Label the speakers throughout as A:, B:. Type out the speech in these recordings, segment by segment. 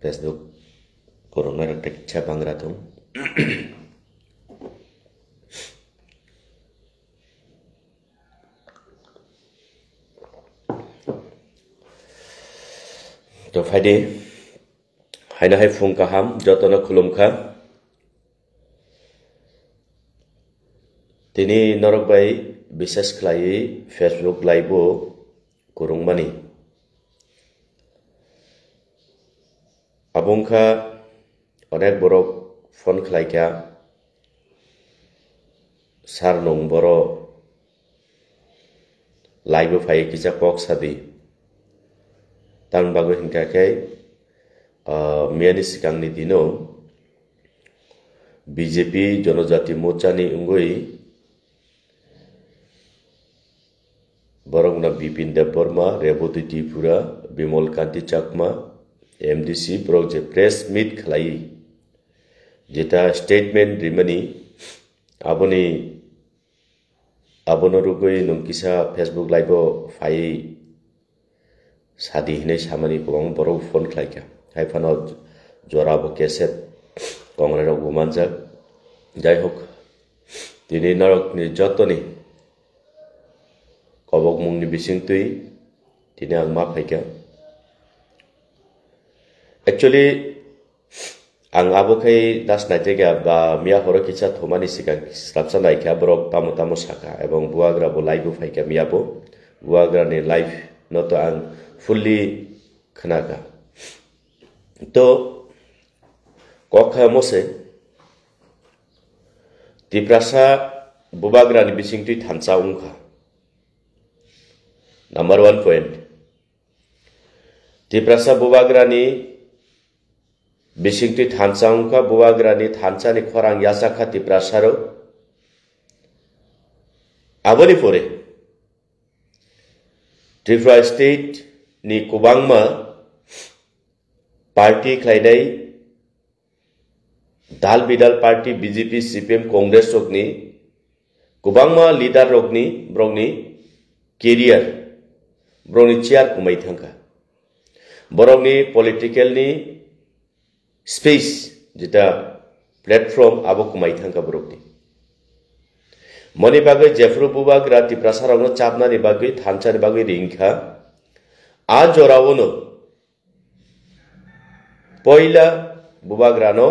A: Facebook korona একটা ইচ্ছা বাংলা তো তো ফাইদে হাইনা হাই ফুং কাহাম যতনা খুলুমখা তিনি নরক বাই বিশেষ খালাই ফেসবুক লাইভও করুংমানি আবংখা অনেক বড় ফোন খালাইকা সার নং বড় লাইভ ফাই কিজা কক সাদি তাং বাগো হিংকাকে মিয়ানি সিকাংনি দিনো বিজেপি জনজাতি মোর্চানি উঙ্গই বরংনা বিপিন দেব বর্মা রেবতী ত্রিপুরা বিমল কান্তি চাকমা एमडीसी ब्रक जे प्रेस मीट खालाई जेटा स्टेटमेंट रिमनी आबोनो रुगै नंकिसा फेसबुक लाइव फाइ सादी हिनै सामानि गोबां बर' फन खालायका हाइफानाव जराबो केसेट कंग्रेसआव गुमानजाक जाय हक दिनै नरकनि जतनि कबक मुंनि बिसिंतुइ दिनै आं मा फाइका Actually, ang abo kay das na tiga ba miya horo kitsa thomani sika slapsa naikha borok tamu saka ebong buagra bo live fai ka miya bo buagra ni live no to ang fully khnaka to kokha mose tiprasa bubagra ni bisingti thansa ungkha number 1 point tiprasa bubagra ni बिसिंति थानसांखा बुवाग्रानि थानसानि खरां यासाखा तिप्रासारो आबोनि परे Tripura state नि कुबांगमा party खायनाय दाल बिदाल party BJP CPM Congress रकनि कुबांगमा leader रकनि ब्रकनि केरियर ब्रकनि चेयार कुमाय थांखा बरकनि पलिटिकलनि स्पेस जेटा प्लेटफॉर्म आबो कुमाय थांका बरकनि मनि बागै जेफ्रु बुबाग्रा तिप्रासारावनो चापनानि बागै थानसानि बागै रिंखा आ जरावनो पयला बुबाग्रानो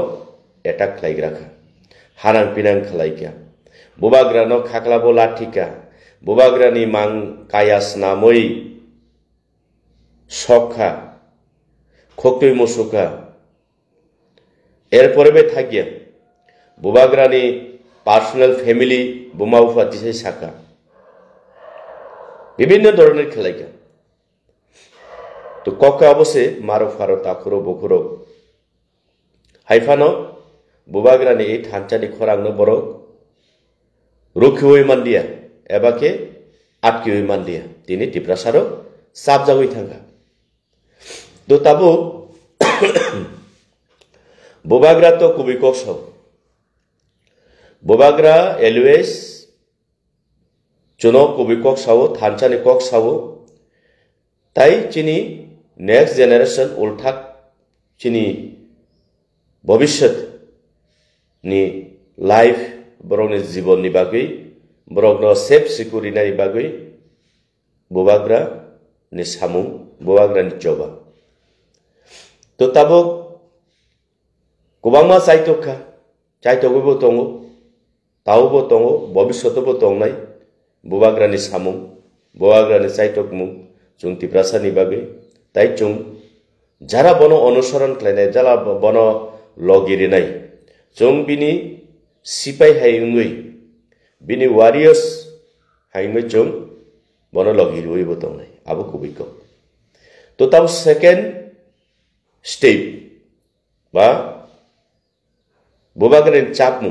A: एटाक खालायग्राखा हानां पिनां खालायग्या बुबाग्रानो खाख्लाबो लाथिका बुबाग्रानि मां कायास नामै सकखा खक्तै मुसुखा एरपरे बे थागिया बुबाग्रानि पार्सोनल फैमिली बुमाउफा दिसे साका विभिन्न धरনের खेलायका तो कक्का अबसे मारो फारो ताखुरो बखुरो हाइफानो बुबाग्रानि ए थानचानि खरांनो बरो रुखिवै मानदिया एबाके आटकिवै मानदिया दिनै तिप्रासारो साबजावै थांगा तो ताबो बुबाग्रा तो कुबिकक साव बुबाग्रा एलवेस चुनो कुबिकक साव थानचानि कक साव ताई चिनी नेक्स्ट जेनेरेशन उल्था चिनी भविष्यत नि लाइफ बरकनि जीवननि बागै बरकनो सेफ सिक्युरिटी बागै बुबाग्रा नि सामुं बुबाग्रा नि जबा तो ताबो गोबांमा चाइटका चाइटकबो दङो तावबो दङो भबिष्यतबो दंनाय बुबाग्रानि सामुं बुबाग्रानि चाइटक मुं जों तिप्रासानि बागै ताइ जों जारा बनो अनुसरण खालायनाय जाला बनो लगिरिनाय जों बिनि सिपाइ हायङै बिनि वारियर्स हायङै जों बनो लगिरिबो दंनाय आबो कुबिको तो ताव सेकेंड स्टेप बा बुबाग्रा चापमु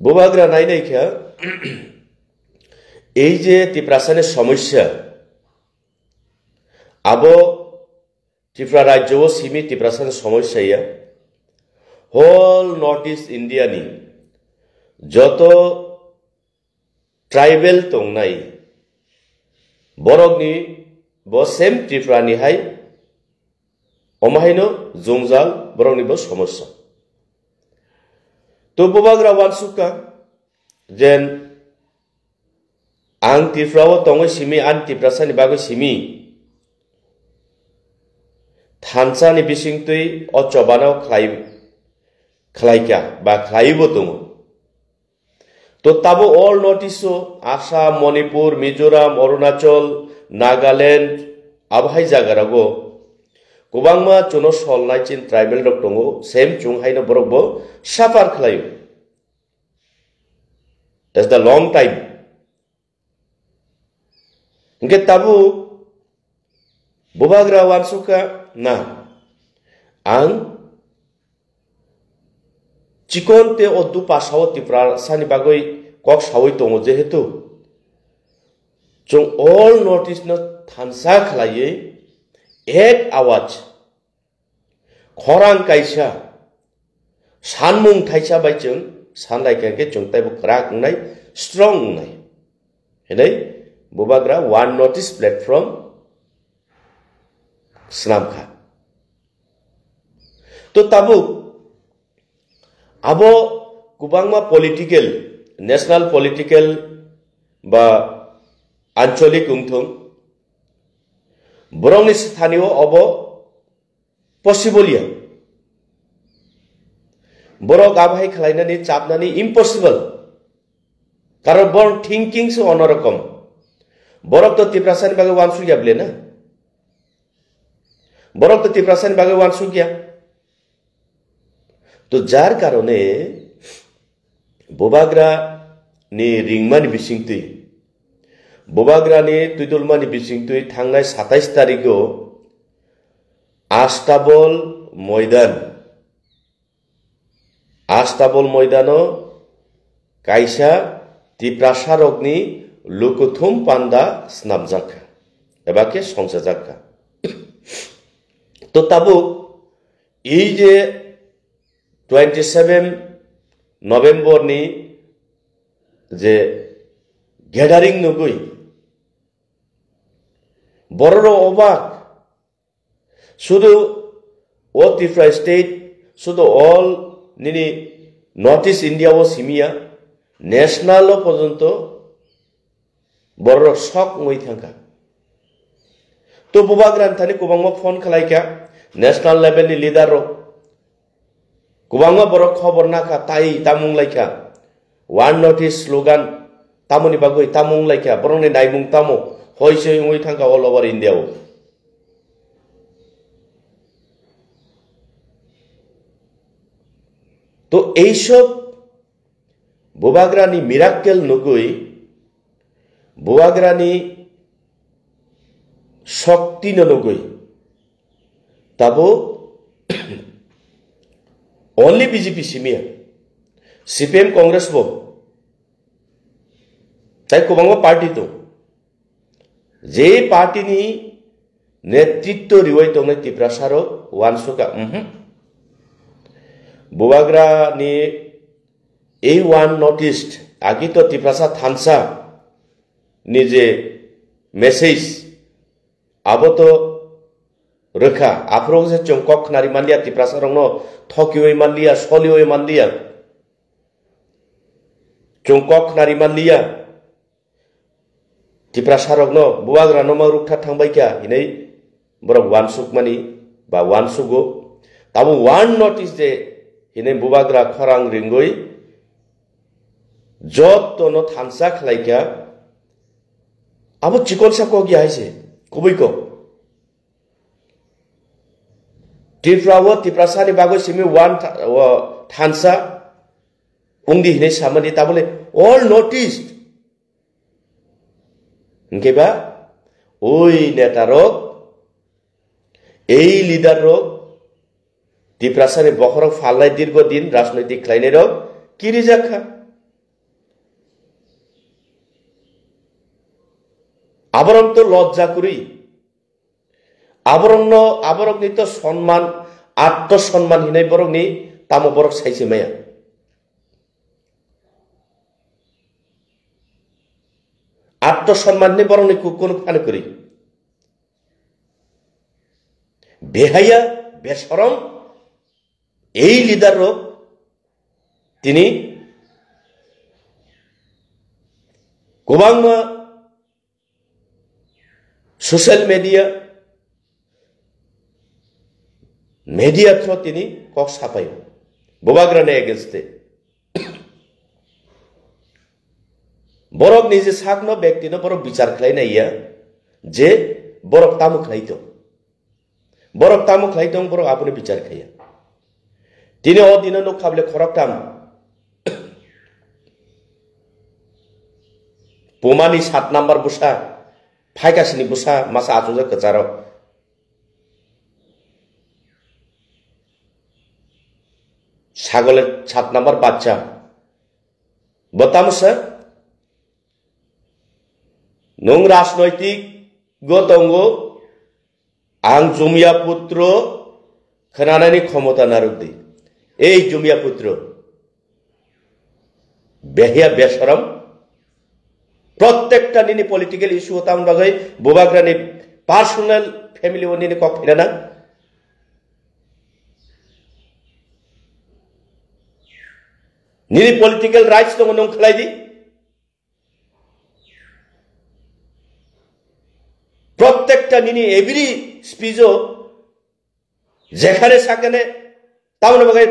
A: बुबाग्रा नायनायखा এই যে तिप्रासानि समस्या आबो त्रिपुरा राज्योआव सिमि तिप्रासानि समस्या होल नॉर्थ ईस्ट इंडिया नि जत ट्राइबल दंनाय बरकनि बो same त्रिपुरानि hi Omahaino Zungjal Borongnibo Somosya. To Bubagra Wansuka Jen Ang Tifrawo Tongo Simi An Tiprasani Bago Simi Tansani Bisingtui O Chobano Klaika Ba Klaibo Tongo. To Tabo all notice Assam, Manipur, Mizoram, Arunachal, Nagaland, Abhai Jagarago, Kubangma Chuno Sol Naichin tribal Doctongo, same Chunghaino Borogbo, Safar Klayu. That's the long time. Get Tabu Bubagra Wansuka na Ang Chikonte o du pasao tipra sani bagoi kok sawoi tongo jehetu jong all notice no thansa khlaiye ek awaj khorang kaisa sanmung thaisa bai jong sanlai ke jong tai bu krak nai strong nai henai Bubagra one notice platform snamkha to tabu Abo kubangma political, national political ba ancholik ungthung borongni sthanio obo possible ya borok abhai khlainani chapnani impossible karon born thinking so onorakom borok to tiprasani bage wansu gable na borok to tiprasani bage wansu gya तो jar कारणे Bubagra ni ringmani bisingtui Bubagra ni tuidulmani bisingtui thangnai 27 tarikho Astabol Moidano kaisa tiprasarokni lukuthum panda snamjaka ebake songsajaka to tabu ei je 27 November ni je gathering nugui bororo obak sudu o Tripura state sudu all nini Northeast India o simia national o porjonto bororo sok ngoi thangka to Bubagra thani kubangma phone khlaika national level ni leader ro Kubangma borok khobor naka tai tamung laika one notice slogan tamoni bagoi tamung laika borongni naimung tamo hoise ngoi thangka all over India o to eisob Bubagra ni miracle nugui Bubagra ni shakti nugui tabo only BJP simia CPM Congress bo tai kubangma party to je party ni netritto riwai tongne tiprasaro wansuka Bubagra ni A1 noticed agito tiprasa thansa ni je message aboto Rekha, aprong se chongkok nari mandia tiprasarong no Tokyo mandia, Solio mandia, chongkok nari mandia, tiprasarong no Bubagra no marukha thangbai kya hinai borok wansuk mani ba wansugo tabu one notice de hinai Bubagra khorang ringoi jot to no thansa khlai kya abo chikon sa ko gya haise kubui ko Tiprasani bago simi one thansa ungdi hine samani tabule all noticed ngeba oi netarok ei leader rok Tiprasani bokhorok falnai dirgo din rajnৈতিক khlainai rok kiri jakha aborong to lojja kuri aborok ni to সম্মান আত্মসম্মান হিনাই borok ni tamo borok saisi maya আত্মসম্মান ni borok ni kono phane kuri behaya বেশরম এই leader তিনি গোবাं social media throw তিনি cock সাফাই বুবাগ্রানে এগেনস্টে বরক নিজে সাকনো ব্যক্তিনো বরক বিচার খাইনা ইয়া যে বরক তামু খাইতো বরক আপনি বিচার খাইয়া তিনি অদিন নো খাবলে খরকটাম পোমানি 7 নাম্বার বুসা ফাইকাসিনি বুসা মাসা আচুজা কচারো ছাগলের 7 নাম্বার বাচ্চা বতামসা নং রাজনৈতিক গতঙ্গ আং জুমিয়া পুত্র খনানানি ক্ষমতা নারুদ্দি এই জুমিয়া পুত্র বেহিয়া বেশরম প্রত্যেকটা নিনি পলিটিক্যাল ইস্যু হতাম বাগাই বুবাগ্রানি পার্সোনাল ফ্যামিলি নিনি কক ফিরানা নিনি পলিটিক্যাল রাইটস দङ নং খলাইদি প্রত্যেকটা নিনি এভরি স্পিচও যেখানে সাকানে তামনে বাগাই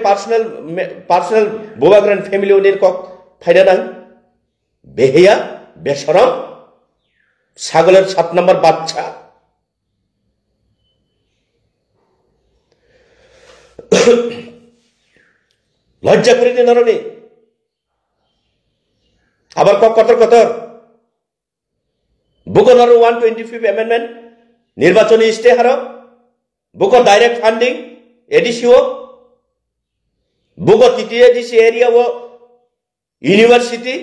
A: পার্সোনাল বুবাগ্রান ফ্যামিলি নিনি কক ফাইরানা বেহিয়া বেশরম ছাগলের 7 নাম্বার বাচ্চা লজ্জা করে দিন নরনি আবার কতর বুকনার 125 অ্যামেন্ডমেন্ট নির্বাচনী ইস্তেহার বুক ডাইরেক্ট ফান্ডিং এডিসিও বুক টিটিএডিসি এরিয়া ও ইউনিভার্সিটি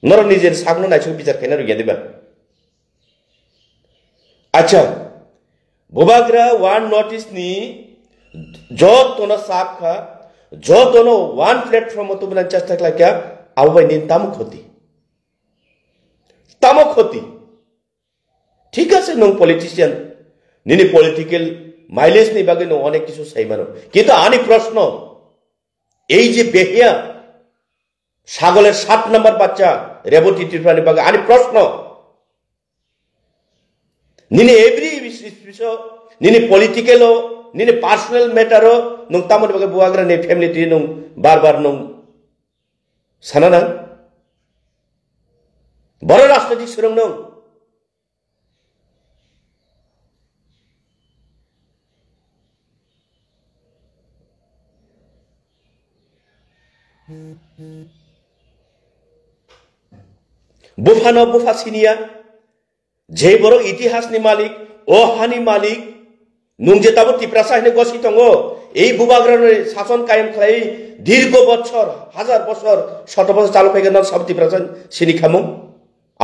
A: নর নিজের সামনে নাইছো বিচার খাইনা রইয়া দিবা আচ্ছা বুবাগ্রা ওয়ান নোটিস নি যতন সাবখা যতন ওয়ান প্ল্যাটফর্ম তো বনা চেষ্টা কলা क्या আবাই নিন তাম ক্ষতি ঠিক আছে নং পলিটিশিয়ান নিনি পলিটিক্যাল মাইলেজ নি বাগে নো অনেক কিছু সাইমানো কিন্তু আনি প্রশ্ন এই যে বেহিয়া ছাগলের 7 নাম্বার বাচ্চা রেবতী ত্রিপুরানি বাগে আনি প্রশ্ন নিনি এভরি বিষয় নিনি পলিটিক্যাল নিনি পার্সোনাল ম্যাটার নং তামন বাগে বুয়াগ্রা নে ফ্যামিলি টি নং বারবার নং সানানা বড় রাজনৈতিক সুরং নং বুফানো বুফা সিনিয়া যে বড় ইতিহাসনি মালিক ও হানি মালিক নুং যে তাবো ত্রিপ্রাসা হেনে গছি দङ এই বুবাগ্রানের শাসন কায়েম খালাই দীর্ঘ বছর হাজার বছর শত বছর চালু ফাইগেন সব ত্রিপ্রাসা সিনি খামু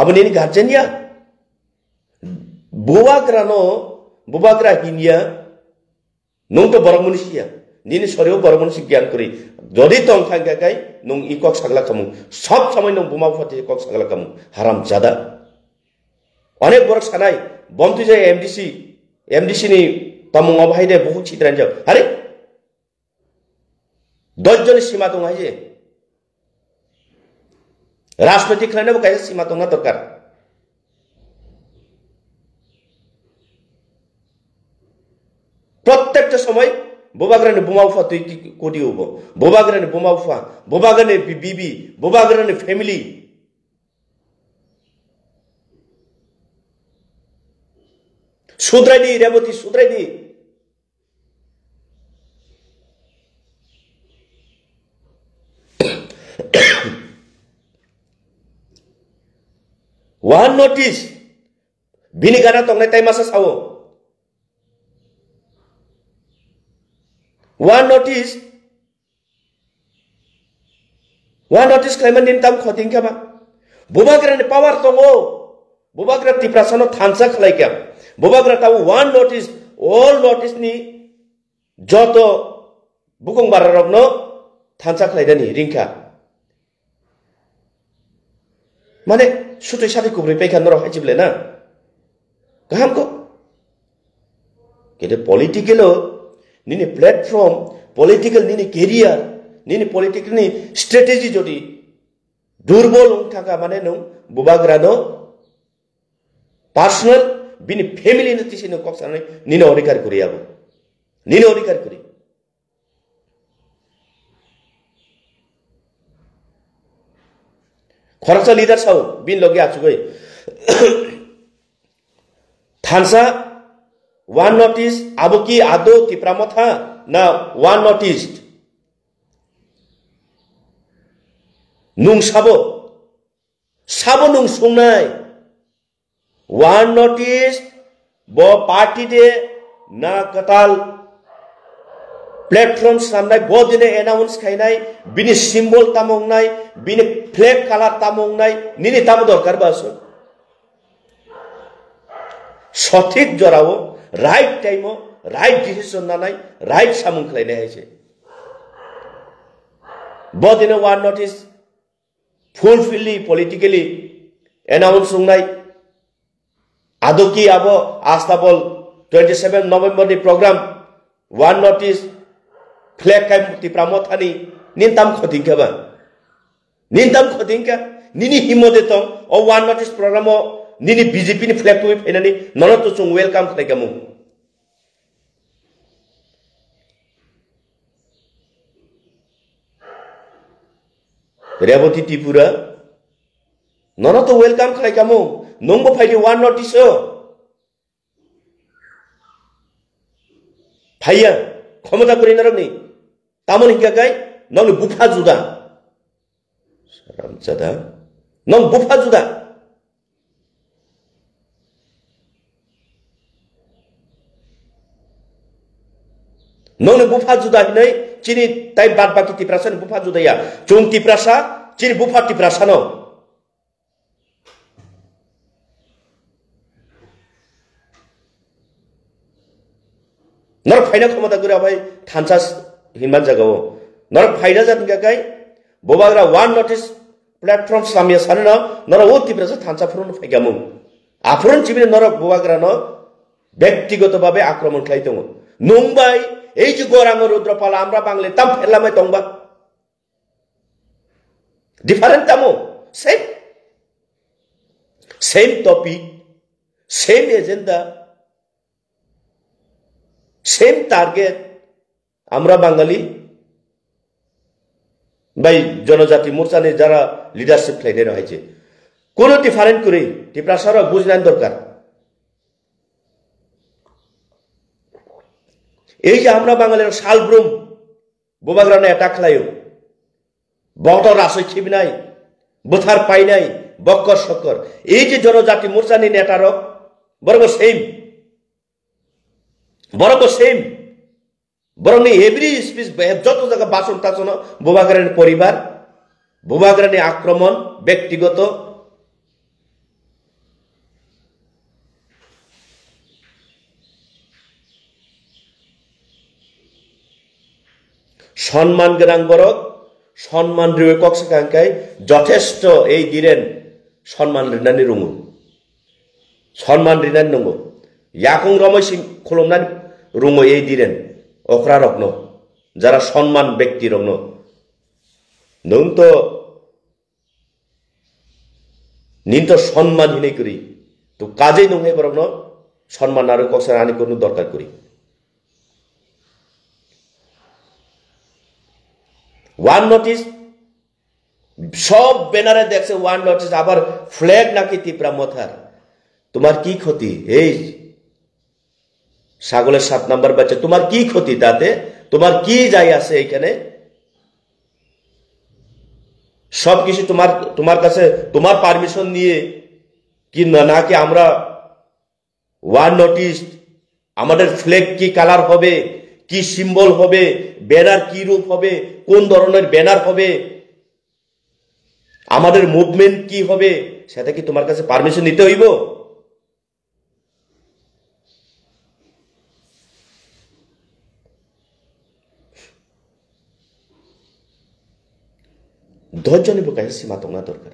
A: আবনি গার্জেনিয়া বুবাগ্রা হিনিয়া নুং তো বড় মনুষ্যিয়া নিনি সরেও বড় মনুষ্য জ্ঞান করি যদি তংখাং গাই নুং ই কক সাগলা খামু সব সময় নুং বুমা ফাটি কক সাগলা খামু হারাম জাদা অনেক বড় সানাই বমতু যায় এমডিসি নি তামুং অভাইদে বহু চিত্রান যাও আরে 10 জনের সীমা দङ যে রাজনৈতিক খাইনাবো কাছে সীমা দङ দরকার প্রত্যেকটা সময় বুবাগ্রানি বোমা উফা তুই কি কোটি হব বুবাগ্রানি বোমা উফা বুবাগ্রানি বিবি বুবাগ্রানি ফ্যামিলি সুদ্রাইদি রেবতী সুদ্রাইদি ওয়ান নোটিস বিনিগানা তংনাই তাই মাসা সাও ওয়ান নোটিস ক্লাইমেট নিন তাম খতিং কেবা বুবাগ্রানি পাওয়ার দङ বুবাগ্রা ত্রিপ্রাসানো থানসা খালাই কেম বুবাগ্রা তাও ওয়ান নোটিস অল নোটিস নি যত বুকং বারারবনো থানসা খালাইदानि रिंखा माने सुतै साथै कुब्रै पैखान नर हाइजिबले ना गाहाम को किन्तु पॉलिटिकल निनी प्लेटफॉर्म पॉलिटिकल निनी कैरियर निनी पॉलिटिकल नि स्ट्रेटेजी जदि दुर्बल थाका माने नों बुबाग्रानो पर्सनल बिनि फैमिली नि तिसिनो कक्सानै निनो अधिकार करियाबो निनो अधिकार करि खरचा लीडर साउ बिन लगे आचुगै थानसा वन नोटिस आबुकी आदो तिप्रामथा ना वन नोटिस नुं साबो नुं संनाय वन नोटिस बो पार्टी दे ना कताल प्लेटफॉर्म सामनाय बो दिने अनाउंस खाइनाय बिनि सिम्बल तामंनाय बिनि फ्लैग कलर तामंनाय निनि तामो दरकार बासो सठिक जराव राइट टाइम राइट डिसीजन नानाय राइट सामुं खालायनाय हायसे बो दिने वन नोटिस फुलफिली पॉलिटिकली अनाउंस संनाय आदोकी आबो आस्ताबल 27 नवंबर नि प्रोग्राम वन नोटिस फ्लैग काय मुक्ति प्रामथानी निंताम खदिंका निनी हिमोदेत ओ वन नोटिस प्रोग्राम निनी बीजेपी नि फ्लैग तुइ फैनानी ननतो चुं वेलकम खालायगामु रेवती त्रिपुरा ननतो वेलकम खालायगामु नंगो फाइदि वन नोटिस फाइया क्षमता करि नरगनि तामन हिकागाय नंग बुफा जुदा सरामजादा नंग बुफा जुदा नंग बुफा जुदा हिनै चिनि ताइ बाद बाकी तिप्रासा बुफा जुदाया चुं तिप्रासा चिनि बुफा तिप्रासा न नर फाइना क्षमता गुरा भाई थानसास हिमान जगाओ नर फाइना जात गाय बोबाग्रा वन नोटिस प्लेटफॉर्म सामिया सानो न नर ओ तिप्रासा थानसा फुरन फाइगामु आफुरन चिबिने नर बोबाग्रा न व्यक्तिगत भावे आक्रमण खाइ दङ नंबाय এই যে গোরাঙ্গ রুদ্রপাল আমরা বাংলা তাম ফেলামে তংবা ডিফারেন্ট তামো same topic same agenda same target আমরা বাঙালি ভাই জনজাতি মোর্চানে যারা লিডারশিপ লাইনে রয়েছে কোন ডিফারেন্ট করে টিপ্রাসার বুঝনান দরকার এই যে আমরা বাঙালির শালব্রুম বোবাগ্রানে অ্যাটাক খালাयो বটর আসই খিবনাই বুথার পাইনাই বক্কর শক্কর এই যে জনজাতি মোর্চানি নেতারক বরং সেম বরং এভরি স্পিচ যত জায়গা বাসন টাসন বোবাগ্রানের পরিবার বোবাগ্রানি আক্রমণ ব্যক্তিগত সম্মান গ্রাং বরক সম্মান রিওয়ে কক্সকাঙ্কাই যথেষ্ট এই দিরেন সম্মান রিনানি রুমু সম্মান রিনানি নঙ্গো ইয়াকুং রময় সিং খুলমনানি রুমো এই দিরেন অকরা রত্ন যারা সম্মান ব্যক্তি রত্ন নং তো নিন তো সম্মান হিনে করি তো কাজেই নংহাই বরক সম্মান আর কক্সা আনি কোনো দরকার করি वन नोटिस सब बैनारे देखছে वन नोटिस আবার ফ্ল্যাগ নাকি তিপ্রা মথার তোমার কি ক্ষতি এই ছাগলের 7 নাম্বার বাচ্চা তোমার কি ক্ষতি তাতে তোমার কি যায় আছে এখানে সব কিছু তোমার কাছে তোমার পারমিশন নিয়ে কি না কি আমরা वन नोटिस আমাদের ফ্ল্যাগ কি কালার হবে কি সিম্বল হবে ব্যানার কি রূপ হবে কোন ধরনের ব্যানার হবে আমাদের মুভমেন্ট কি হবে সেটা কি তোমার কাছে পারমিশন নিতে হইব ধৈর্য নিব কাছে সীমা তোমরা দরকার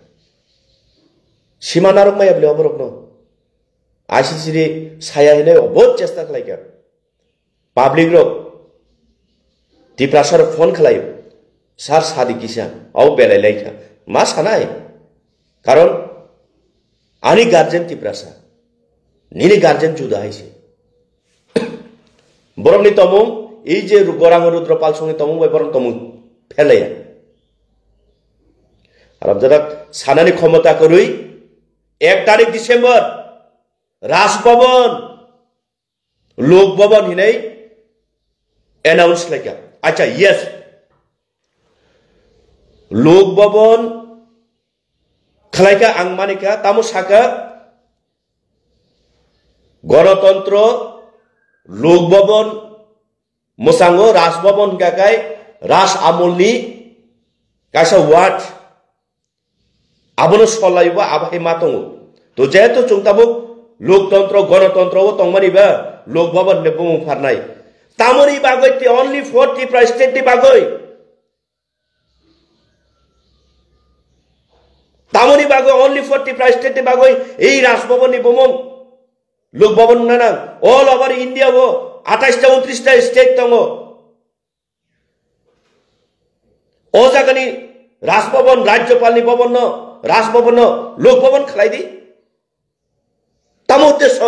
A: sima narok maya beli oborok no ICC saya ini obot cesta kelaika public rok Tiprasar phone kelayu sar sadi kisah au belai laika mas hanai karon ani guardian Tiprasa nini guardian juda haisi borong ni tomung এই যে গোরাঙ্গ রুদ্রপাল সঙ্গে তমু বরং তমু ফেলাইয়া আর আপনারা সানানি ক্ষমতা করুই 1 তারিখ December Raj Bhavan Lok Bhavan হিনাই announce Laika আচ্ছা yes Lok Bhavan খালাইকা আংমানিকা তামু সাকা গণতন্ত্র Lok Bhavan Mosango Rasbabon gagai Ras Amolni kaisa wat abono solaiba abai matongo to jeto chungtabo loktantra ganatantra o tongmani ba lokbhaban ne bum farnai tamori bagoi te only 40 price state di bagoi tamori bagoi only 40 price state di bagoi ei Rasbabon ni bum lokbhaban nana all over India go 28টা 29টা state তঙ্গ ও জাগানি রাজভবন রাজ্যপালনি ভবন রাজভবন লোকভবন খালাই দি তাম উদ্দেশ্য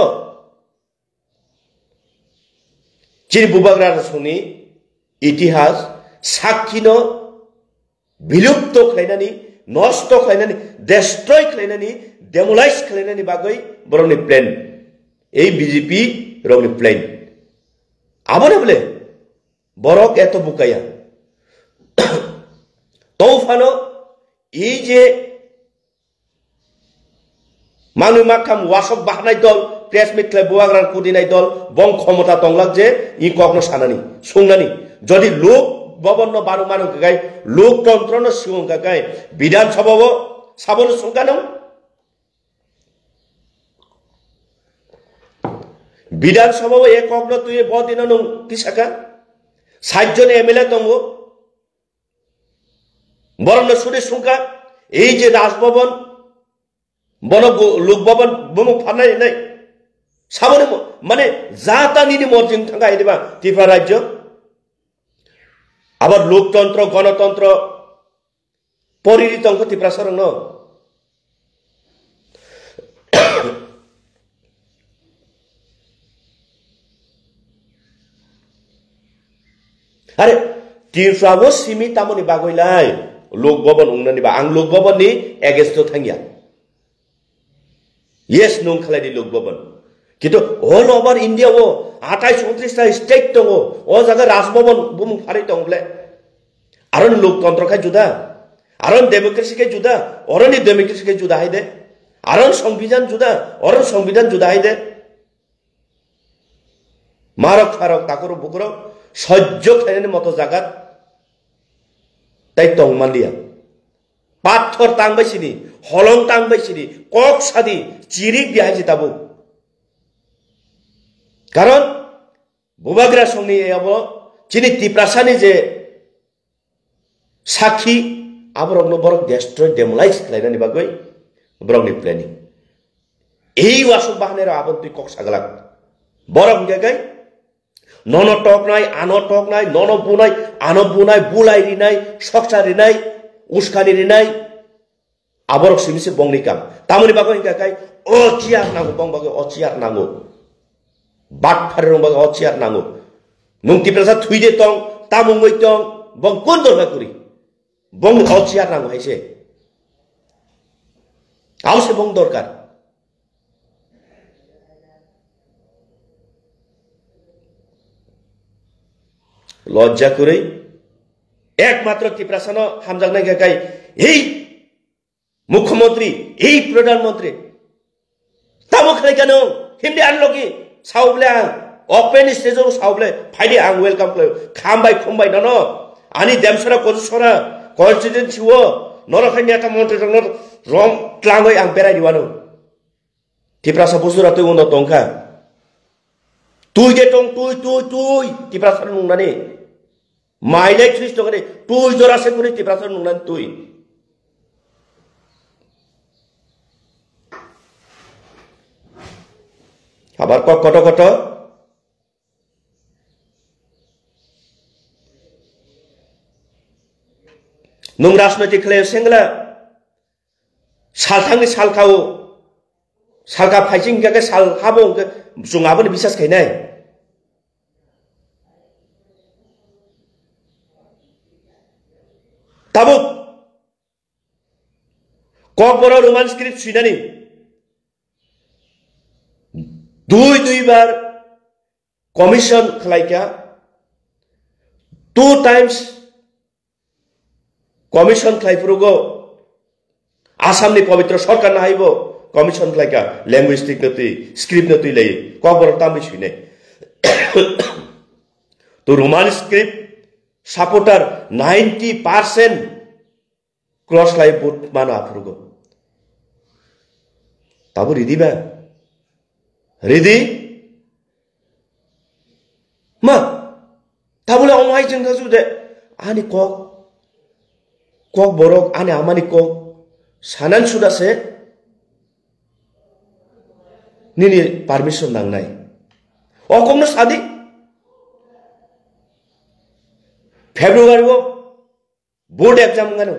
A: চিনি বুবাগ্রা শুনি ইতিহাস সাক্ষী বিলুপ্ত খাইনানি নষ্ট খাইনানি ডেস্ট্রয় খাইনানি ডেমোলাইজ খাইনানি বাগৈ বরংনি প্ল্যান এই বিজেপি রংনি প্ল্যান আবনে বলে বরক এত বুকাইয়া তৌফানো এই যে মানু মাখাম ওয়াসক বাহনাই দল প্রেস মিট ক্লাব বুয়াগ্রান কুদিনাই দল বং ক্ষমতা তংলাক যে ই কখনো সানানি সুংনানি যদি লোক ভবন বারো মানু গাই লোকতন্ত্র সিং গাই বিধানসভা সাবন সুংকানো বিধানসভা এক অগ্ন তুই বদিন নং তিসাকা 60 জন এমএলএ দঙ্গ বরং সুরে সুঙ্কা এই যে রাজভবন বন লোকভবন বমুক ফানাই নাই সাবনে মানে জাতা নিনি মর্জিন থাকা এদিবা ত্রিপুরা রাজ্য আবার লোকতন্ত্র গণতন্ত্র পরিরিত অঙ্ক ত্রিপুরা সরং ন আরে ত্রিপুরাবো সিমি তামনি বাগইলাই লোকভবন উংনানি বা আং লোকভবননি এগেস্ট থাঙ্গিয়া ইয়েস নং খালাইনি লোকভবন কিন্তু অল ওভার ইন্ডিয়া ও 28 29টা স্টেট দङ ও জায়গা রাজভবন বুম ফারি দংলে আরন লোকতন্ত্র খাই জুদা আরন ডেমোক্রেসি খাই জুদা অরনি ডেমোক্রেসি খাই জুদা হাইদে আরন সংবিধান জুদা অরন সংবিধান জুদা হাইদে মারক ফারক তাকর বুকর সহ্য খাইনি মতো জায়গা তাই তংমালিয়া পাথর টাংবাইছিনি হলং টাংবাইছিনি কক সাদি চিরিক দিয়াইছি তাবো কারণ বুবাগ্রা সংনি এব চিনি ত্রিপ্রাসানি যে সাক্ষী আবরং বরং ডেস্ট্রয় ডেমোলাইজ খাইনানি বাগৈ বরংনি প্ল্যানিং এই ওয়াসক বাহানের আবন্তি কক সাগলাক বরং গাই নন টক নাই আনো টক নাই নন বুনাই আনো বুনাই বুলাই রিনাই সকসারি নাই উস্কানি রিনাই আবরক সিমিসে বংনি কাম তামনি বাগৈ গাই ও চিয়ার নাঙ্গো বং বাগৈ ও চিয়ার নাঙ্গো বাট ফারে রং বাগৈ ও চিয়ার নাঙ্গো নং ত্রিপ্রাসা থুইদে তং তামুঙ্গই তং বং কোন দরকার করি বং ও চিয়ার নাঙ্গো হাইছে আউসে বং দরকার লজ্জা করে একমাত্র ত্রিপ্রাসান হামজাগনাই গাই এই মুখ্যমন্ত্রী এই প্রধানমন্ত্রী তামো খাই কেন হিন্দি আনলো কি সাউবলে আং ওপেন স্টেজও সাউবলে ফাইডি আং ওয়েলকাম করে খামবাই খুমবাই নন আনি দেমসরা কজসরা কনস্টিটিউয়েন্সি ও নরখাইনি একটা মন্ত্রী রং ক্লাঙ্গই আং বেড়াই দিবানো ত্রিপ্রাসা বুজুরা তুই উন্নত টংকা তুই যে টং তুই তুই তুই ত্রিপ্রাসা নুংনানি মাইলাই থ্রিস টকারে তুই জরাসে করে ত্রিপ্রাসা নুংনানি তুই আবার কট কট নং রাজনৈতিক খেলায় সেংলা সালথাंनि सालखाव सालखा फाइजिं के साल हाबो जुङाबो बिसास खायनाय ताबो ककबर रोमान स्क्रिप्ट सुइनानि दुई बार कमिशन खलाइका 2 टाइम्स कमिशन खलाइफुरुगो आसामनि पवित्र सरकार नाहाइबो कमिशन खलाइका लैंग्वेजिक नति स्क्रिप्ट नति लै ककबर तामि सुइने तो रोमान स्क्रिप्ट सपोर्टर 90% क्रॉस लाइफ बोट माना आफुरुगो ताबो रिदी बा रिदी मा ताबोले अमाय जों थाजु दे आनि कक बरक आनि आमानि कक सानान सुदासे निनि परमिशन नांनाय अकमनो सादि फेब्रुवारी बोर्ड एग्जाम गानो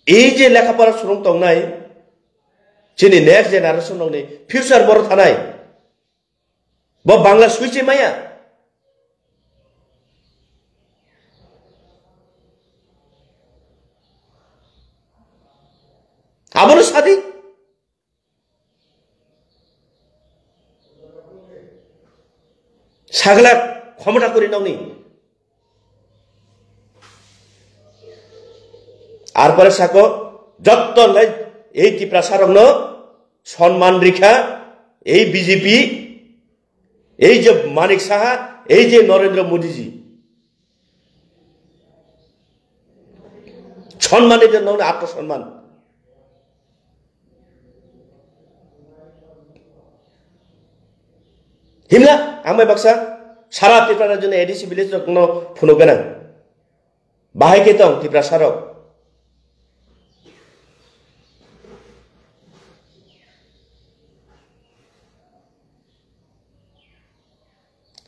A: এই যে লেখাপড়া সুরং তংনাই চিনি নেক্সট জেনারেশন নংনি ফিউচার বড় থানাই ব বাংলা সুইচে মায়া আবনো সাদি সাগলা ক্ষমতা করি নাওনি আর পরে সাকো যত এই ত্রিপুরা সারগ্ন সম্মান রেখা এই বিজেপি এই যে মানিক সাহা এই যে নরেন্দ্র মোদীজি সম্মানের জন্য আত্মসম্মান হিমলা আমায় বাক্সা সারা ত্রিপুরার জন্য এডিসি ভিলেজ কোনো ফোনো কেনা বাহাইকে তো ত্রিপুরা সারক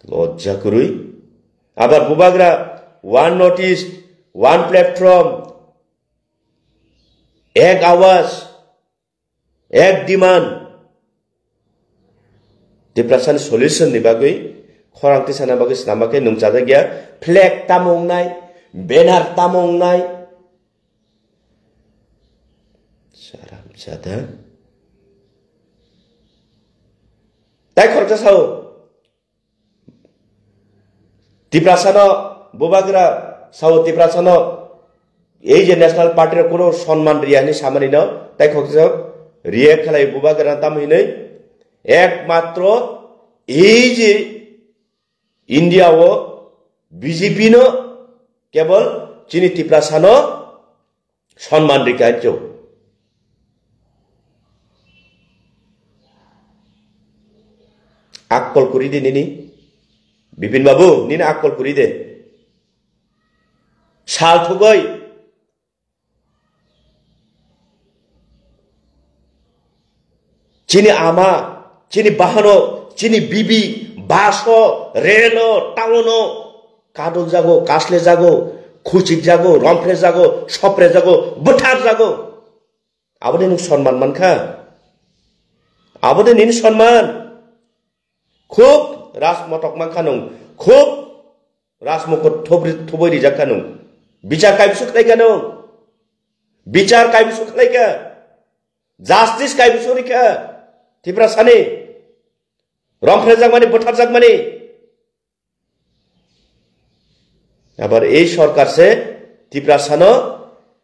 A: লজ্জা করুই আবার বুবাগরা ওয়ান নোটিস ওয়ান প্ল্যাটফর্ম এক আওয়াজ এক ডিমান্ড डिप्रेशन सल्यूशन नि बागै खरांति साना बागै सामाके नंजादा गया फ्लैग तामंनाय बैनर तामंनाय साराम जादा ताइ खरचा साव डिप्रेशन बोबाग्रा साव डिप्रेशन এই যে ন্যাশনাল পার্টির কোনো সম্মান রিয়ানি সামানি ন তাই খরচা রিয়া খেলাই बोबाग्रा तामहिनै একমাত্র এই যে ইন্ডিয়া ও বিজেপি ন কেবল চিনি ত্রিপুরা সান সম্মান রেখাচ্ছ আকল করি দে নিনি বিপিন বাবু নিনে আকল করি দে সাল থুগই চিনি আমা চিনি বাহানো চিনি বিবি বাসো রেলো টাউনো কাদক জাগো কাসলে জাগো খুচিক জাগো রমফ্রে জাগো সপ্রে জাগো বঠার জাগো আবদে নিন সম্মান মানখা আবদে নিন সম্মান খুব রাসমটক মানখা নং খুব রাসমকট থবই রিজাখা নং বিচার কাইবিসু খালাইকা নং বিচার কাইবিসু খালাইকা জাস্টিস কাইবিসু রিখা ত্রিপুরা সানে রমফ্রে জাগমানি বঠার জাগমানি আবার এই সরকার সে ত্রিপুরা সানো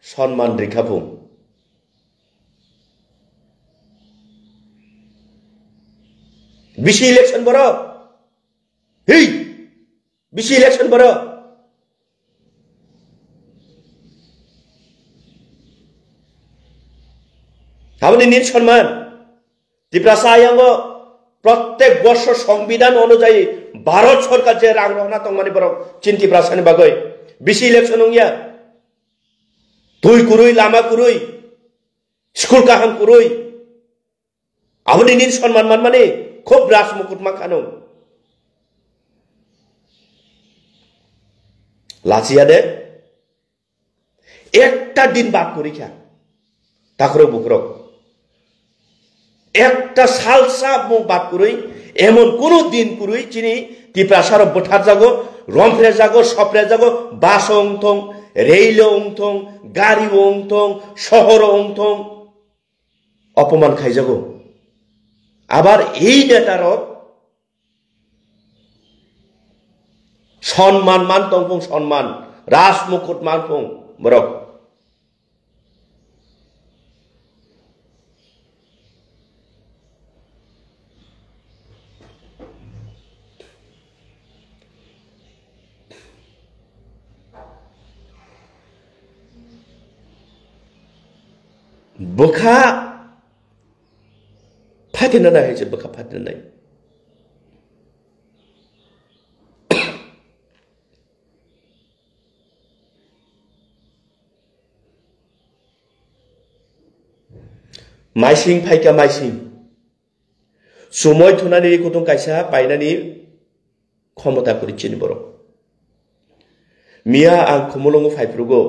A: সম্মান রেখাবো বিশি ইলেকশন বড় হেই বিশি ইলেকশন বড় আমাদের নিজ সম্মান ত্রিপুরা সায়াঙ্গ প্রত্যেক বর্ষ সংবিধান অনুযায়ী ভারত সরকার যে রাং রহনা তংমানি বরং চিন্তি প্রাসানি বাগৈ বিশি ইলেকশন হইয়া তুই কুরুই লামা কুরুই স্কুল কাহাম কুরুই Aboni nin sonman man mane খুব রাসমুকুট মাখানো লাচিয়া দে একটা দিন বাদ করি খা তাকরে বুকরক একটা সালসা মুখ বাদ করি এমন কোন দিন করি চিনি তিপ্রাসার বঠার জাগো রমফ্রে জাগো সপ্রে জাগো বাস অংথং রেল অংথং গাড়ি অংথং শহর অংথং অপমান খাই যাগো আবার এই নেতারক সম্মান মান তংফং সম্মান রাসমুকুট মানফং বরক বখা ফাটিনা না হয়েছে বখা ফাটিনা নাই মাইসিং ফাইকা মাইসিং সময় থুনানি কুতুং কাইসা পাইনানি ক্ষমতা করিছিনি বড় মিয়া আং খমলঙ্গ ফাইফ্রুগো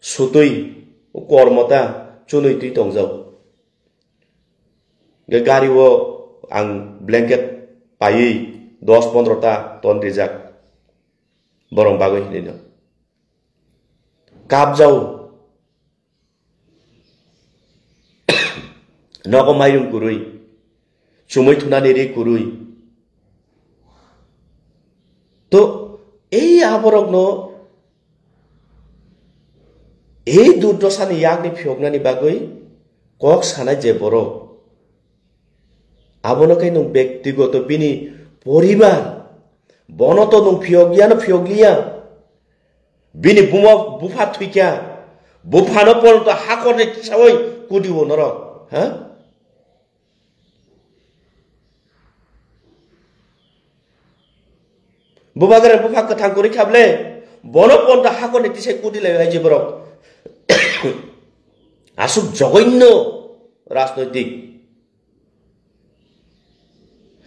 A: সুতই কর্মতা চুনুই তুই তংজাও গাড়িও আং ব্ল্যাঙ্কেট পাই 10-15টা টন রিজাক বরং বাগৈ হিনিনো কাপ যাও নগ মাইরুম কুরুই সময় থুনানি রে কুরুই তো এই আবরক ন এই দুর্দশানি ইয়াগনি ফিয়গনানি বাগৈ কক সানাই যে বড় আবনকাই নং ব্যক্তিগত বিনি পরিবার বনত নং ফিয়গিয়া না ফিয়গলিয়া বিনি বুমা বুফা থুইকা বুফানো পর্যন্ত হাকরে সাবই কুদিও নর হ্যাঁ বুবাগারে বুফা কথা করি খাবলে বন পর্যন্ত হাকরে তিসে কুদিলে হয়েছে বড় আসুক জঘন্য রাজনৈতিক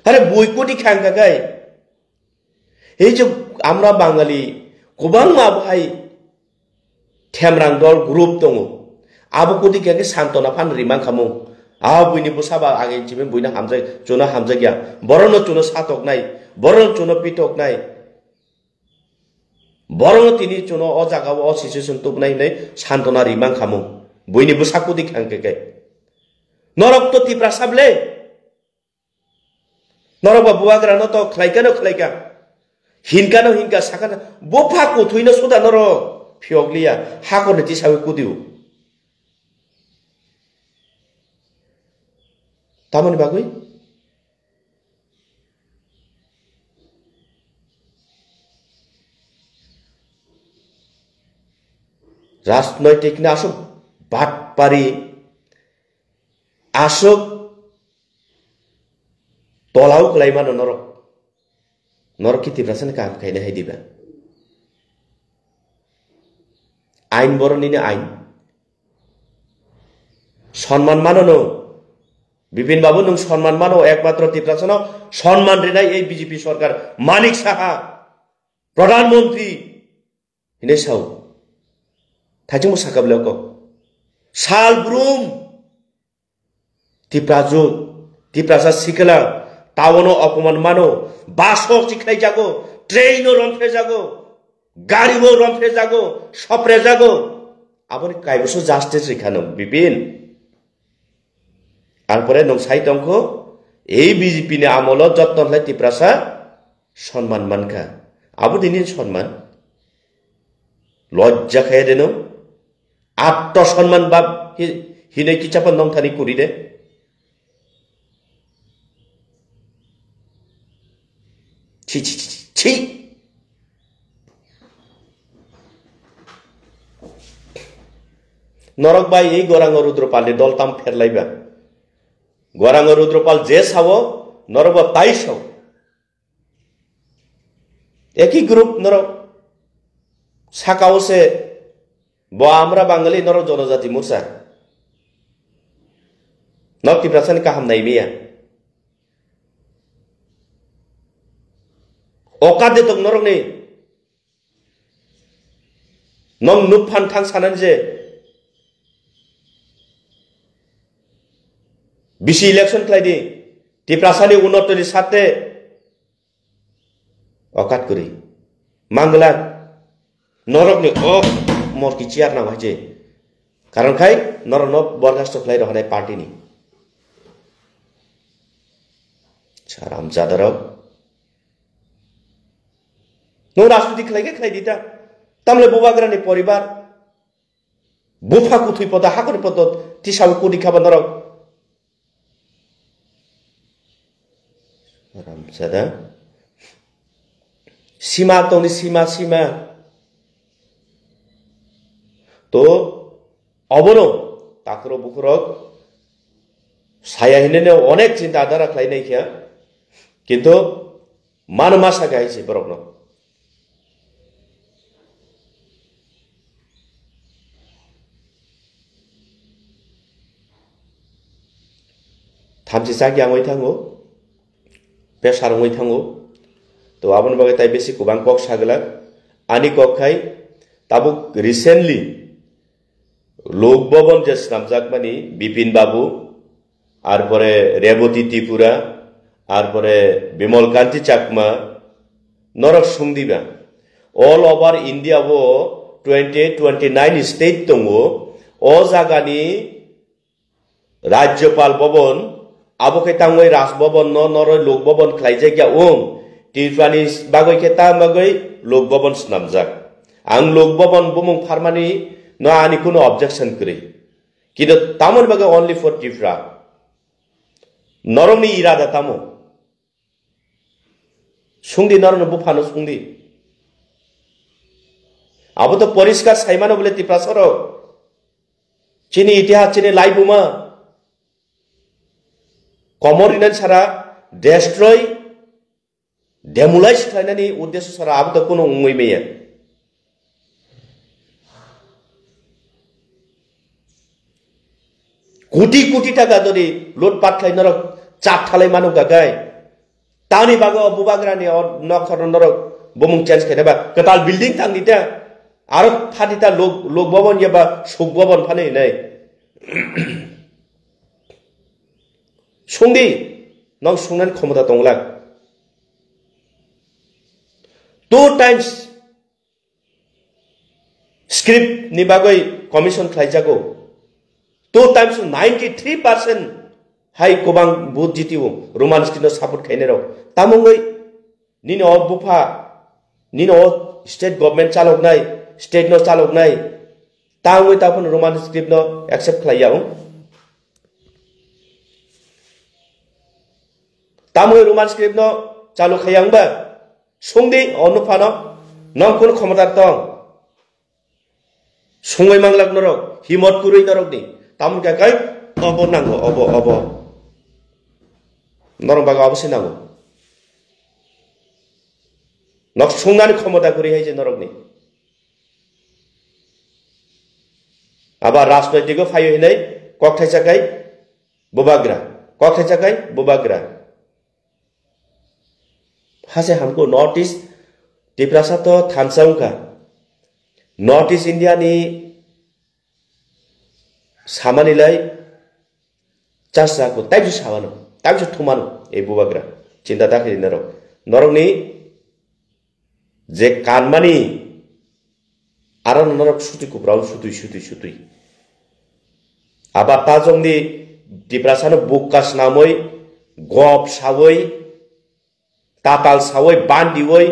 A: আরে বইকটি খাঙ্কাকাই এই যে আমরা বাঙালি গোবাং মাবহাই থেমরাং দল গ্রুপ দङ আবো কোটি কে সান্তনা ফান রিমাং খামু আ বইনি বসাবা আগে জিমে বইনা হামজাই জনা হামজা গিয়া বরন চুনো সাতক নাই বরন চুনো পিটক নাই বরং তিনি চুনো অ জাগাও অ সিচুয়েশন তুব নাই নাই সান্তনা রিমাং খামু বইনি বসাকুদি খাঙ্কাকাই নরক তো তিপ্রা সাবলে নরবা বুয়াগ্রানো তো খ্লাইকানো খ্লাইকা হিনকানো হিনকা সাকানো বফা কুথুইনো সুদা নর ফিয়গলিয়া হাকনে তিসাবে কুদিও তামনি বাগৈ রাজনৈতিক না আসুক বাটপারি আসুক তলাও ক্লাইমানো নরক নরক কি তিপ্রাসান কাম খাইনে হাই দিবা আইন বরণিনে আইন সম্মান মানো বিপিন বাবু নং সম্মান মানো একমাত্র তিপ্রাসান সম্মান রেনাই এই বিজেপি সরকার মানিক সাহা প্রধানমন্ত্রী হিনে সাউ থাইচিং সাকাবলে ক সাল ব্রুম তিপ্রাজু তিপ্রাসা সিকলা টাউনো অপমান মানো বাসও চিখাই যাগো ট্রেনও রমফে যাগো গাড়িও রমফে যাগো সপরে যাগো আবার কাইবসো জাস্টিস রেখানো বিপিন তারপরে নং সাইতংখ এই বিজেপি নে আমল যত্ন হলে তিপ্রাসা সম্মান মানখা আবু দিনের সম্মান লজ্জা খাই দেন আত্মসম্মান বা হিনে কিচাপন নং থানি করি দে ছি ছি ছি ছি নরক বাই এই গরাঙ্গ রুদ্রপালে দলতাম ফেরলাইবা গরাঙ্গ রুদ্রপাল যে সাও নরক তাই সাও একই গ্রুপ নরক সাকাও সে ব আমরা বাঙালি নরক জনজাতি মোর্চা Nok tiprasan kaham nai miya. Okat de tok norok ni. Nong nupan thang sanan je. Bisi election klai di. Tiprasani unot di sate. Okat kuri. Manglat. Norok ni mor ki ciar na waje. Karon khai norok no borgas to klai rohane party ni. Charam jadarok. No রাজনীতি খাই দিতা তামলে বুবাগ্রানি পরিবার বুফা কুথুই পদ হাকরি পদ তিসাউ কুদি খাবা নরক রামজাদা সীমা তনি সীমা তো অবনো তাকরো বুকরক ছায়া হিনে অনেক চিন্তা ধারা খাই নাই কিয়া কিন্তু মানমাসা গাইছে বরকনো Thamsi sagi angoi thango, pesar angoi thango, to abon bagai tai besi kubang kok sagala, ani kok khai, tabuk recently, lok bobon jas namjak mani, Bipin Babu, arpore Reboti Tripura, arpore Bimal Kanti Chakma, norok sungdiba, all over India wo 29 state tongo, o jagani, Rajyapal Bobon, Abo ke tangoi ras bobon no noroi lok bobon khlaijak ya tirfani bagoi ke tam bagoi lok bobon snamjak ang lok bobon bumung farmani no ani kuno objection kri kido tamon bagai only for tifra noroni irada tamo sungdi noron bufano sungdi abo to poriskar saimano bole tiprasoro chini itihas chini laibuma Komorinan sara destroy demolish khainani uddesho sara abto kono ungoi meya কোটি টাকা ধরে লুটপাট খাই নরক চাপ থালাই মানুষ গাগাই তানি বাগো বুবাগ্রানি নখর নরক বমুং change খাই দেবা কতাল বিল্ডিং থাং দিতা আর ফাটিতা লোক ভবন বা সুখ ভবন ফানে নাই Sungdi, nong sungnan ক্ষমতা tongla. 2 times script ni bagoi commission khlaijago. 2 times 93% hai kobang bud jitiu roman skino support khainero. Tamongoi nini o bufa nini o state government chalok nai state no chalok nai tangoi tapon roman script no accept khlaiyau. Tamoi roman script no chalu khayang ba sungdi onupano nong kun khomatar tong sungoi manglak norok himot kurui norok ni tamun ka kai obo nango obo norong baga obo sinango nok sungnani khomota kuri hai je norok ni abar rajnoitiko phayo hinai kokthai chakai bubagra Hase हमको north east टिप्रासा तो थानसाउ का north east India नि सामानि लाई चासा को ताइजु सावानो ताइजु थुमानो ए बुबाग्रा चिन्ता दाखि नरक नि जे कानमानि आरन नरक सुति को ब्राउ सुतुइ आबा ताजंनि टिप्रासानो बुकास नामै गप सावै Tatal sawai bandi woi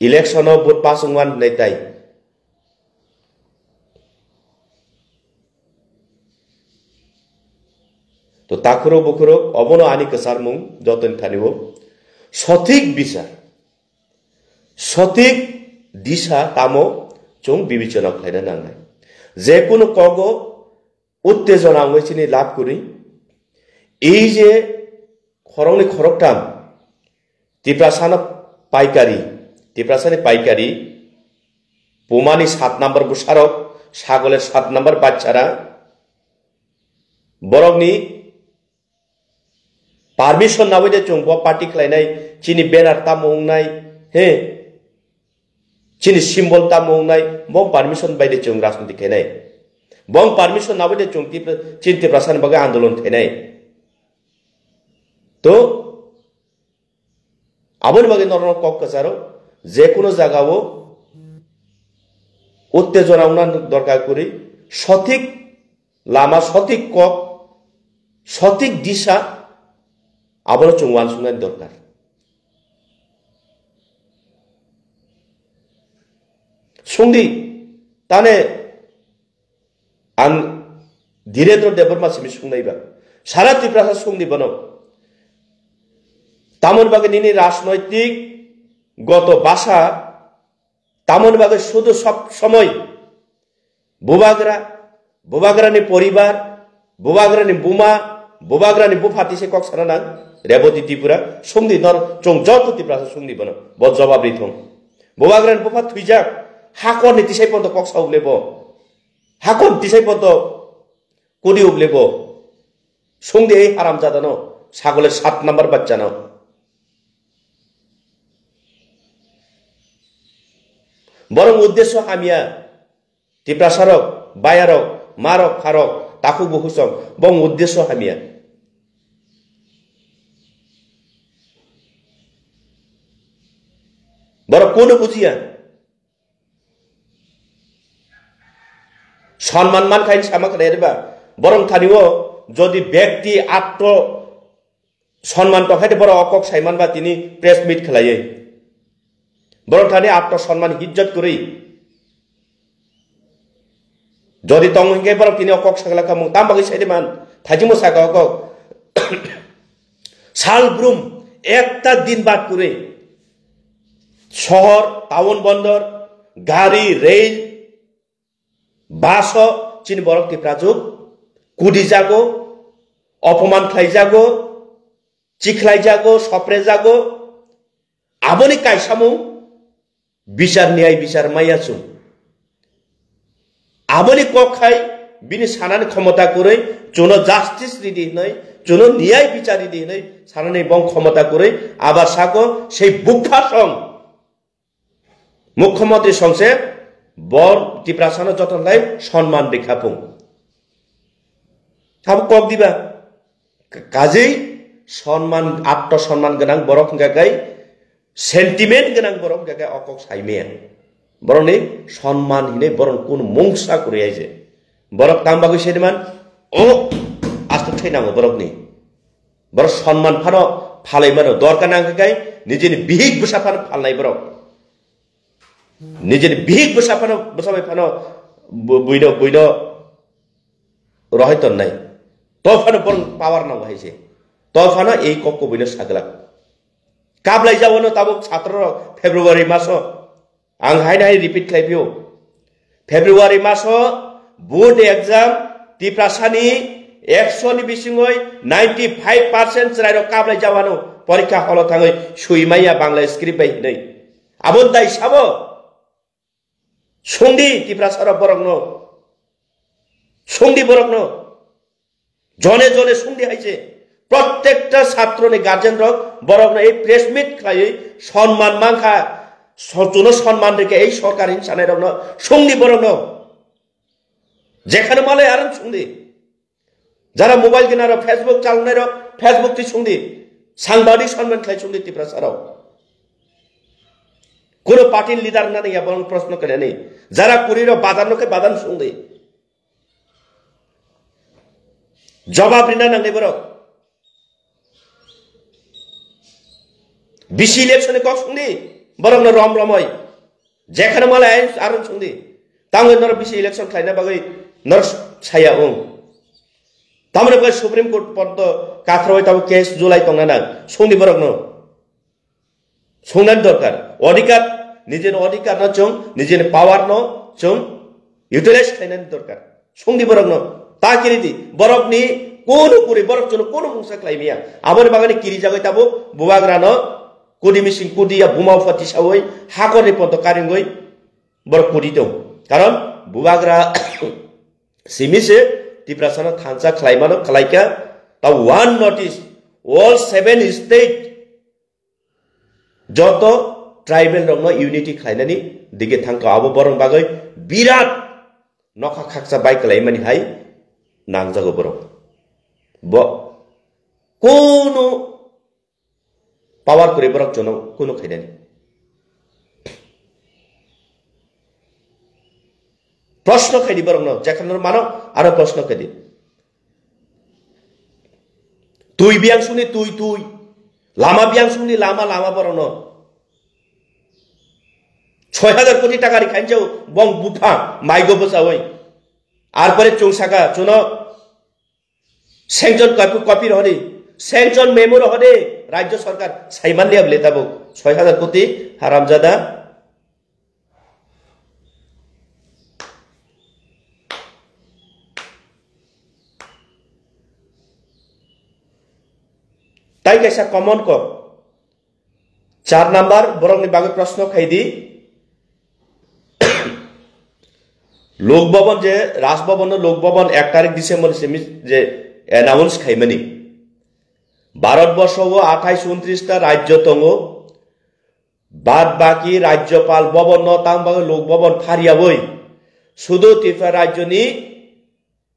A: election of vote pasungwan netai to takuro bukuro obono ani kesar mung joton thanibo sothik bisar sothik disha tamo chung bibichona khlaina nangai je kono kogo uttejona ngoichini lab kuri ei je khorongni khoroktam Tiprasani paikari Pumani 7 number busharok Sagoler 7 number bachara borokni permission nawide chung bo party khlainai chini banner tamongnai he chini symbol tamongnai bo permission baide chung rajniti khainai bong permission nawide chung chinti prasan baga andolon khainai to aboni bage norno kok kasaro je kono jagao উত্তেজনা উন্নয়ন দরকার করি সঠিক লামা সঠিক cock সঠিক দিশা আবার চুংওয়ান সুঙ্গান দরকার সুঙ্গি তানে আন ধীরেন্দ্র দেবর মাসিমি সুংনাইবা সারা ত্রিপুরা সুঙ্গি বনো তামনবাগে নিনি রাজনৈতিক গত বাসা তামনবাগে শুধু সব সময় বুবাগ্রানি পরিবার বুবাগ্রানি বুমা বুবাগ্রানি বুফাতি সে কক সারা নাং রেবতী ত্রিপুরা সুংদি নর চং যত ত্রিপুরা সুংদি বনো ব জবাব রিথং বুবাগ্রানি বুফা থুইজাক হাকর নি তিসাই পন্ত কক সাউ লেব হাকর তিসাই পন্ত কুদি উবলেব সুংদি এই হারাম জাদানো ছাগলের 7 নাম্বার বাচ্চা নাও বরং উদ্দেশ্য হামিয়া টিপ্রাসারক বায়ারক মারক খারক তাকু বহুসম বং উদ্দেশ্য হামিয়া বড় কোন বুঝিয়া সম্মান মান খাইন সামাক রেবা বরং থানিও যদি ব্যক্তি আত্ম সম্মান তখাইতে বড় অকক সাইমান বা তিনি প্রেস মিট খেলাইয়ে বরং থানি আত্মসম্মান ইজ্জত করি যদি তংহিকে বরং তিনি অকক সাগলা কামু তামবাগি সাইদেমান থাজিমো সাগা অকক সাল ব্রুম একটা দিন বাদ করে শহর টাউন বন্দর গাড়ি রেল বাস চিনি বরং টিপ্রাজুক কুদি যাগো অপমান খাই যাগো চিখলাই যাগো সপরে যাগো আবনি কাইসামু বিচার ন্যায় বিচার মাইয়াছুম আবনি কখাই বিনি সানানি ক্ষমতা করে চুনো জাস্টিস রিদি নয় চুনো ন্যায় বিচার রিদি নয় সানানি বং ক্ষমতা করে আবার সাগো সেই বুকফা সং মুখ্যমন্ত্রী সংসে বর টিপ্রাসানো যতন লাই সম্মান রেখাপুং আবু কক দিবা কাজেই সম্মান আত্মসম্মান গোনাं বরক গাগাই সেন্টিমেন্ট গোনাं বরক গাগাই অকক সাইমেয়া বরং এই সম্মান হিনে বরং কোন মংসা করে আইছে বরক তামবাগু সেদিমান ও আস্তে থৈনাঙ্গো বরক নি বরক সম্মান ফানো ফালাই মানো দরকার না গাগাই নিজের বিহিক বসা ফানো ফালনাই বরক নিজের বিহিক বসা ফানো বসাবাই ফানো বইন রহতন নাই তফানো বরং পাওয়ার নাও হাইছে তফানো এই কক্ক বইন সাগলা কাবলাই যাবনো তাবো ছাত্র ফেব্রুয়ারি মাস आं हाय रिपिट खालायफियो फेब्रुवारी मास बोर्ड एग्जाम टिप्रासानि 100 नि बिसिङै 95% रायरो काबलाय जावानो परीक्षा हल थाङै सुइमाया बांला स्क्रिप्ट बाय नै आबन दाइ साबो संदि टिप्रासार बरगनो संदि बरगनो जने जने संदि हाइছে प्रत्येकटा छात्रनि गार्जियन रक बरगनो এই প্রেস মিট খাই সম্মান মাংখা সচুনো সম্মান রেখে এই সরকারি সানাই রং সঙ্গী বরং যেখানে মালে আর সঙ্গী যারা মোবাইল কেনার ফেসবুক চালানোর ফেসবুক টি সঙ্গী সাংবাদিক সম্মান খাই সঙ্গী টিপ্রাসারাও কোন পার্টির লিডার না নেই বরং প্রশ্ন করে নেই যারা কুড়ির বাজানোকে বাদান সঙ্গী জবাব রিনা নাঙ্গে বরং বিসি ইলেকশনে কক সঙ্গী বরং রম রময় যেখানে মালাই আর সঙ্গী তাঙ্গে নর বিসি ইলেকশন খাইনা বাগৈ নর ছায়া ওং তামনে বাগৈ সুপ্রিম কোর্ট পর্যন্ত কাথরবাই তাবো কেস জুলাই তংনা না সঙ্গী বরং সংনান দরকার অধিকার নিজের অধিকার ন চং নিজের পাওয়ার ন চং ইউটিলাইজ খাইনানি দরকার সঙ্গী বরং তা কিরিদি বরক নি কোন পুরি বরক জন কোন মুংসা খাইমিয়া আমার বাগানে কিরি জাগৈ তাবো বুবাগ্রা ন কুদি মিসিং কুদিয়া বুমাও ফাতি সাওই হাকরে পন্ত কারিঙ্গই বড় কুদি দं কারণ বুবাগ্রা সিমিসে tiprasana thansa khlaimano khlaika ta one notice all 7 state joto tribal rongno unity khlainani dige thangka abo borong bagai birat nokha khaksa bai khlaimani hai nangjago borok bo kono power kore borok jono kono khainani প্রশ্ন খাইদি বরং না যেখানে মানো আরো প্রশ্ন খাইদি তুই বিয়াং শুনি তুই লামা বিয়াং শুনি লামা বরং না 6000 কোটি টাকার খাইছাও বং বুফা মাইগো বসাওই আর পরে চৌসাকা চুনো সেংজন কপি রহনি সেংজন মেমো রহনি রাজ্য সরকার সাইমান লিয়া বলে তাবো 6000 কোটি হারামজাদা তাই कैसा कॉमन को 4 नंबर बरंग बागे प्रश्न खाइदी लोक भवन जे राजभवन लोक भवन 1 तारिख डिसेम्बर जे अनाउंस खाइमनि भारतवर्ष 28 29 टा राज्य तंगो बाद बाकी राज्यपाल भवन न ताम बागे लोक भवन फारियाबई शुद्ध त्रिपुरा राज्यनि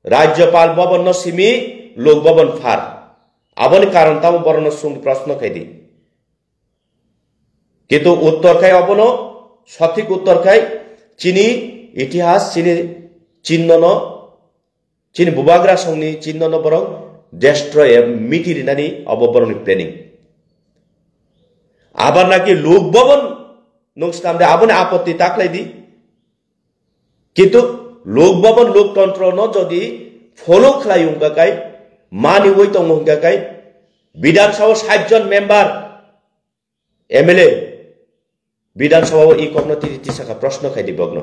A: राज्यपाल भवन न सिमी लोक भवन फार আবনি কারণ তাও বর্ণ সুং প্রশ্ন খাইদি কিন্তু উত্তর খাই অবন সঠিক উত্তর খাই চিনি ইতিহাস চিনি চিহ্ন চিনি বুবাগ্রা সংনি চিহ্ন বরং ডেস্ট্রয় মিটিরিনানি অববরণি প্ল্যানিং আবার নাকি লোক ভবন নংস্তামদে আবনি আপত্তি তাকলাইদি কিন্তু লোক ভবন লোকতন্ত্র ন যদি ফলো খাইউঙ্গাকাই मानी वही तो होंगे कई विधानसभा 60 जन मेंबर एमएलए विधानसभा ई कखनो तिसा का प्रश्न खाई दी बग्न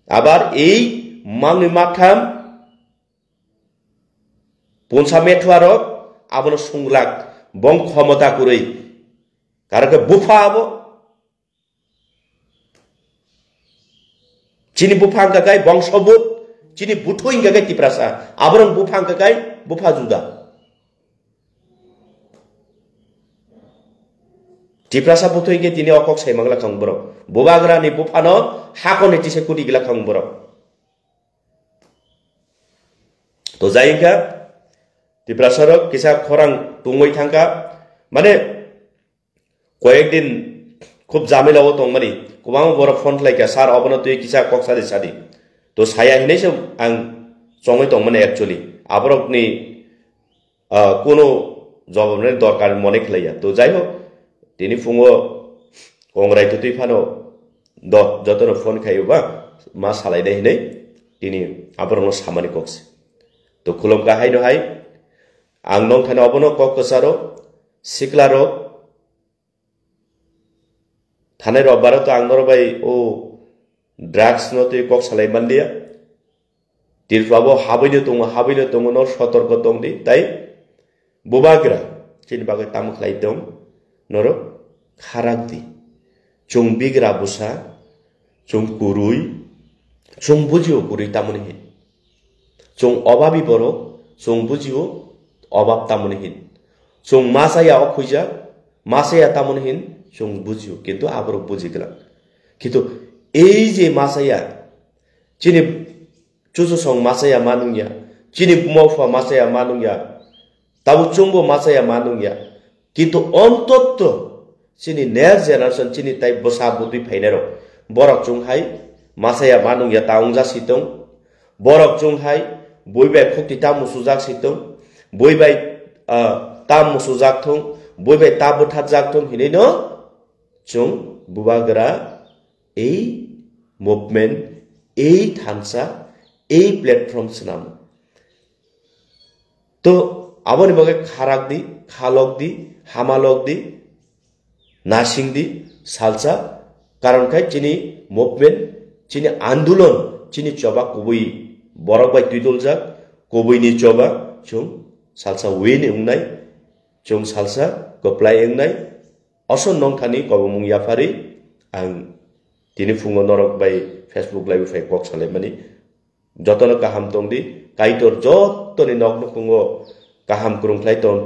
A: आबार এই मांगनि माथाम पन्सा मेथुआरक आबनो सुंगलाक बं क्षमता कुरै कारके बुफा आबो चिनी बुफा गाय बंशबुत चिनी बुथो इंगागाय तिप्रासा आबरं बुफा इंगागाय बुफा जुदा तिप्रासा बुथो इंगे तिनी अकक साइमांगला खांबरो बुबाग्रानि बुफानो हाकोनि तिसे कुदिगला खांबरो तो जायगा तिप्रासारक किसा खरां तुंगै थांका माने कयेकदिन खूब जामेलाओ तंमानि गोबां बर फन लायका सार अबनो तुय किसा कक्सारि सादि तो साया हिनेसो आं संगै दं माने एक्चुअली आबरकनि कोनो जवाबनि दरकार मने खलाया तो जाय हो दिनै फुङो कंग्राय तुइ फानो द जतनो फोन खायोबा मा सालायदे हिनै दिनै आबरनो सामानि कक्स तो खुलम गाहाय नहाय आं नं थानो अबनो ककसारो सिक्लारो थाने रबारो तो आंनर बाय ओ ड्राग्स न तुई कक सालाय मानलिया तिरफ्राबो हाबैनो दङ न सतर्क दंदि ताई बुबाग्रा चिन बागै तामखलाय दं नरो खारागदि चुं बिग्रा बुसा चुं कुरुई चुं बुजियो कुरुई तामनि हिन चुं अभाबी बरो चुं बुजियो अभाब तामनि हिन चुं मासाया अखुइजा मासाया तामनि हिन चुं बुजियो किन्तु आबरो बुजिगला किन्तु এই যে মাসায়া চিনি চুচুসং মাসায়া মানুংয়া চিনি মফা মাসায়া মানুংয়া তাবু চুংবো মাসায়া মানুংয়া কিন্তু অন্তত চিনি নেক্সট জেনারেশন চিনি তাই বসা বুদ্ধি ফাইনারো বরক চুংহাই মাসায়া মানুংয়া তাউংজা সিতং বরক চুংহাই বইবাই ফক্তি তামু সুজাক সিতং বইবাই তামু সুজাক থং বইবাই তাবু থাজাক থং হিनै ন চুং বুবাগরা এই মুভমেন্ট এই থানসা এই প্ল্যাটফর্ম নাম তো আবনি বগে খারাক দি খালক দি হামালক দি নাসিং দি সালসা কারণ খাই চিনি মুভমেন্ট চিনি আন্দোলন চিনি চবা কবই বরক বাই তুই দলজাক কবইনি চবা চুং সালসা ওয়েন এংনাই চুং সালসা গপ্লাই এংনাই অসন নংথানি কবমুং ইয়াফারি आं दिनै फुङाव नरक बाय फेसबुक लाइभ फाइ कक सालायमानि jotono kaham tongdi kaitor jotoni nokno kungo kaham kurungklai tong